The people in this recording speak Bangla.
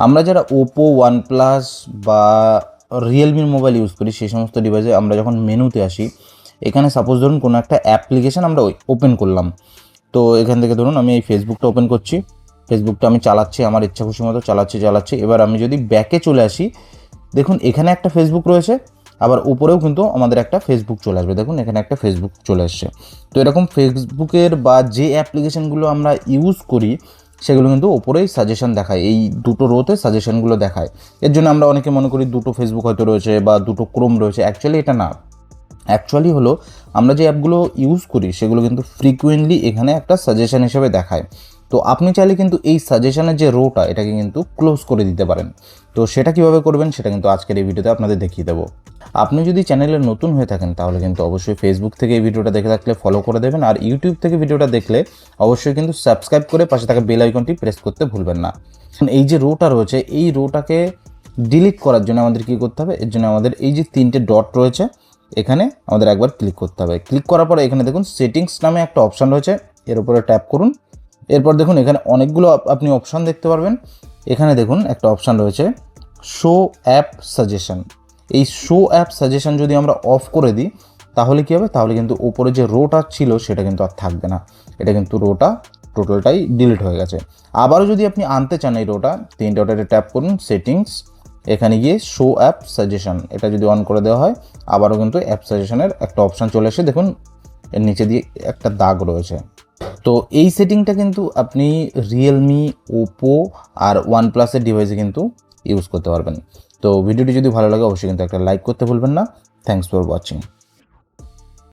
আমরা যারা ওপো, ওয়ানপ্লাস বা রিয়েলমির মোবাইল ইউজ করি সেই সমস্ত ডিভাইসে আমরা যখন মেনুতে আসি, এখানে সাপোজ ধরুন কোনো একটা অ্যাপ্লিকেশান আমরা ওপেন করলাম। তো এখান থেকে ধরুন আমি এই ফেসবুকটা ওপেন করছি, ফেসবুকটা আমি চালাচ্ছি, আমার ইচ্ছা খুশি মতো চালাচ্ছি। এবার আমি যদি ব্যাকে চলে আসি, দেখুন এখানে একটা ফেসবুক রয়েছে, আবার উপরেও কিন্তু আমাদের একটা ফেসবুক চলে আসবে। দেখুন এখানে একটা ফেসবুক চলে আসছে। তো এরকম ফেসবুকের বা যে অ্যাপ্লিকেশানগুলো আমরা ইউজ করি সেগুলো কিন্তু ওপরেই সাজেশন দেখায়, এই দুটো রোতে সাজেশনগুলো দেখায়। এর জন্য আমরা অনেকে মনে করি দুটো ফেসবুক হয়তো রয়েছে বা দুটো ক্রোম রয়েছে, অ্যাকচুয়ালি এটা না। অ্যাকচুয়ালি হলো আমরা যে অ্যাপগুলো ইউজ করি সেগুলো কিন্তু ফ্রিকুয়েন্টলি এখানে একটা সাজেশন হিসেবে দেখায়। তো আপনি চাইলে কিন্তু এই সাজেশনের যে রোটা এটাকে কিন্তু ক্লোজ করে দিতে পারেন। তো সেটা কীভাবে করবেন সেটা কিন্তু আজকের এই ভিডিওতে আপনাদের দেখিয়ে দেবো। আপনি যদি চ্যানেলে নতুন হয়ে থাকেন তাহলে কিন্তু অবশ্যই ফেসবুক থেকে এই ভিডিওটা দেখে থাকলে ফলো করে দেবেন, আর ইউটিউব থেকে ভিডিওটা দেখলে অবশ্যই কিন্তু সাবস্ক্রাইব করে পাশে থাকা বেল আইকনটি প্রেস করতে ভুলবেন না। এই যে রোটা রয়েছে এই রোটাকে ডিলিট করার জন্য আমাদের কী করতে হবে, এর জন্য আমাদের এই যে তিনটে ডট রয়েছে এখানে আমাদের একবার ক্লিক করতে হবে। ক্লিক করার পরে এখানে দেখুন সেটিংস নামে একটা অপশান রয়েছে, এর উপরে ট্যাপ করুন। এরপর দেখুন এখানে অনেকগুলো আপনি অপশান দেখতে পারবেন। এখানে দেখুন একটা অপশান রয়েছে শো অ্যাপ সাজেশন। এই শো অ্যাপ সাজেশন যদি আমরা অফ করে দিই তাহলে কী হবে, তাহলে কিন্তু উপরে যে রোটা ছিল সেটা কিন্তু আর থাকবে না, এটা কিন্তু রোটা টোটালটাই ডিলিট হয়ে গেছে। আবারও যদি আপনি আনতে চান এই রোটা, তিন ডটে ট্যাপ করুন সেটিংস, এখানে গিয়ে শো অ্যাপ সাজেশন এটা যদি অন করে দেওয়া হয় আবারও কিন্তু অ্যাপ সাজেশনের একটা অপশান চলে এসে দেখুন এর নিচে দিয়ে একটা দাগ রয়েছে। তো এই সেটিংটা কিন্তু আপনি রিয়েলমি, ওপো আর ওয়ানপ্লাসের ডিভাইসে কিন্তু ইউজ করতে পারবেন। তো ভিডিওটি যদি ভালো লাগে অবশ্যই কিন্তু একটা লাইক করতে ভুলবেন না। Thanks for watching.